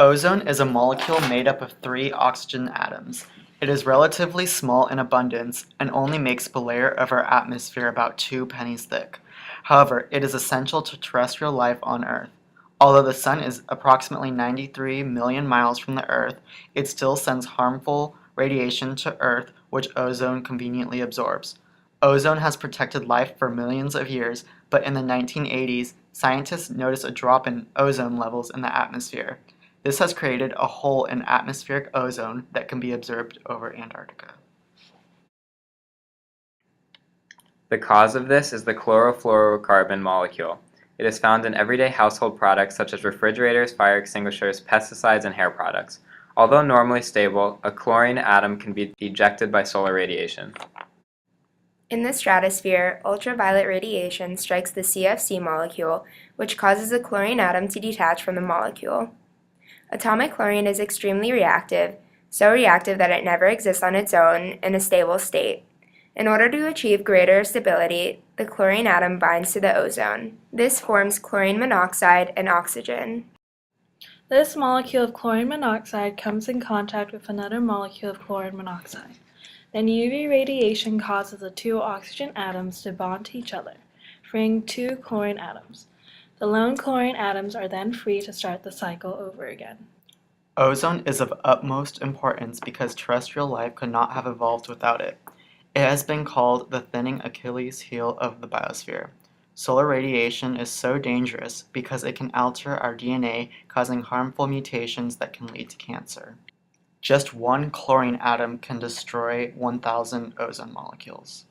Ozone is a molecule made up of three oxygen atoms. It is relatively small in abundance and only makes up a layer of our atmosphere about 2 pennies thick. However, it is essential to terrestrial life on Earth. Although the Sun is approximately 93 million miles from the Earth, it still sends harmful radiation to Earth, which ozone conveniently absorbs. Ozone has protected life for millions of years, but in the 1980s, scientists noticed a drop in ozone levels in the atmosphere. This has created a hole in atmospheric ozone that can be observed over Antarctica. The cause of this is the chlorofluorocarbon molecule. It is found in everyday household products such as refrigerators, fire extinguishers, pesticides, and hair products. Although normally stable, a chlorine atom can be ejected by solar radiation. In the stratosphere, ultraviolet radiation strikes the CFC molecule, which causes the chlorine atom to detach from the molecule. Atomic chlorine is extremely reactive, so reactive that it never exists on its own in a stable state. In order to achieve greater stability, the chlorine atom binds to the ozone. This forms chlorine monoxide and oxygen. This molecule of chlorine monoxide comes in contact with another molecule of chlorine monoxide. Then UV radiation causes the two oxygen atoms to bond to each other, freeing two chlorine atoms. The lone chlorine atoms are then free to start the cycle over again. Ozone is of utmost importance because terrestrial life could not have evolved without it. It has been called the thinning Achilles heel of the biosphere. Solar radiation is so dangerous because it can alter our DNA, causing harmful mutations that can lead to cancer. Just one chlorine atom can destroy 1,000 ozone molecules.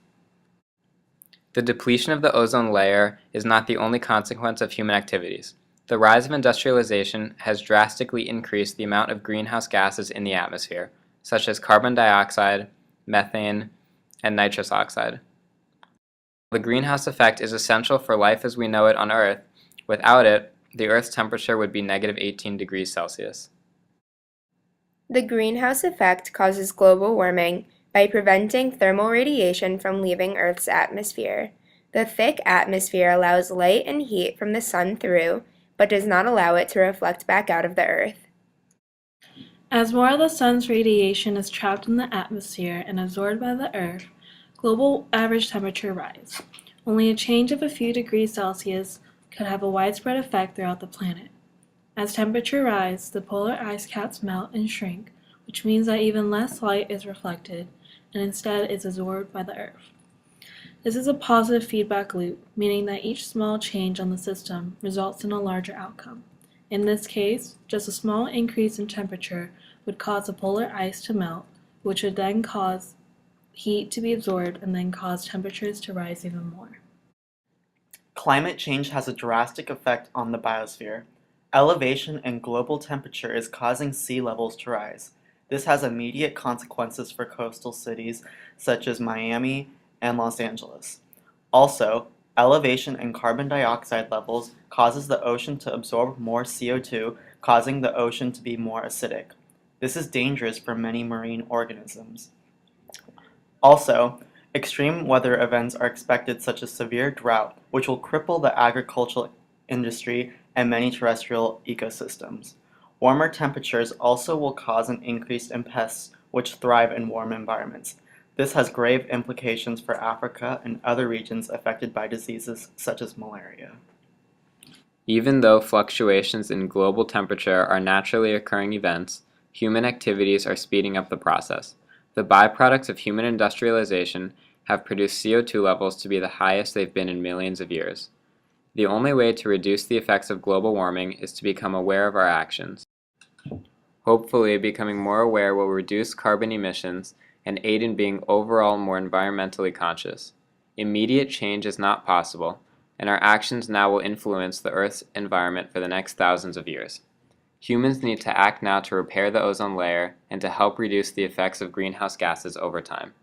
The depletion of the ozone layer is not the only consequence of human activities. The rise of industrialization has drastically increased the amount of greenhouse gases in the atmosphere, such as carbon dioxide, methane, and nitrous oxide. The greenhouse effect is essential for life as we know it on Earth. Without it, the Earth's temperature would be negative 18 degrees Celsius. The greenhouse effect causes global warming by preventing thermal radiation from leaving Earth's atmosphere. The thick atmosphere allows light and heat from the sun through, but does not allow it to reflect back out of the Earth. As more of the sun's radiation is trapped in the atmosphere and absorbed by the Earth, global average temperature rises. Only a change of a few degrees Celsius could have a widespread effect throughout the planet. As temperature rises, the polar ice caps melt and shrink, which means that even less light is reflected and instead is absorbed by the Earth. This is a positive feedback loop, meaning that each small change on the system results in a larger outcome. In this case, just a small increase in temperature would cause the polar ice to melt, which would then cause heat to be absorbed and then cause temperatures to rise even more. Climate change has a drastic effect on the biosphere. Elevation and global temperature is causing sea levels to rise. This has immediate consequences for coastal cities such as Miami and Los Angeles. Also, elevation in carbon dioxide levels causes the ocean to absorb more CO2, causing the ocean to be more acidic. This is dangerous for many marine organisms. Also, extreme weather events are expected such as severe drought, which will cripple the agricultural industry and many terrestrial ecosystems. Warmer temperatures also will cause an increase in pests which thrive in warm environments. This has grave implications for Africa and other regions affected by diseases such as malaria. Even though fluctuations in global temperature are naturally occurring events, human activities are speeding up the process. The byproducts of human industrialization have produced CO2 levels to be the highest they've been in millions of years. The only way to reduce the effects of global warming is to become aware of our actions. Hopefully, becoming more aware will reduce carbon emissions and aid in being overall more environmentally conscious. Immediate change is not possible, and our actions now will influence the Earth's environment for the next thousands of years. Humans need to act now to repair the ozone layer and to help reduce the effects of greenhouse gases over time.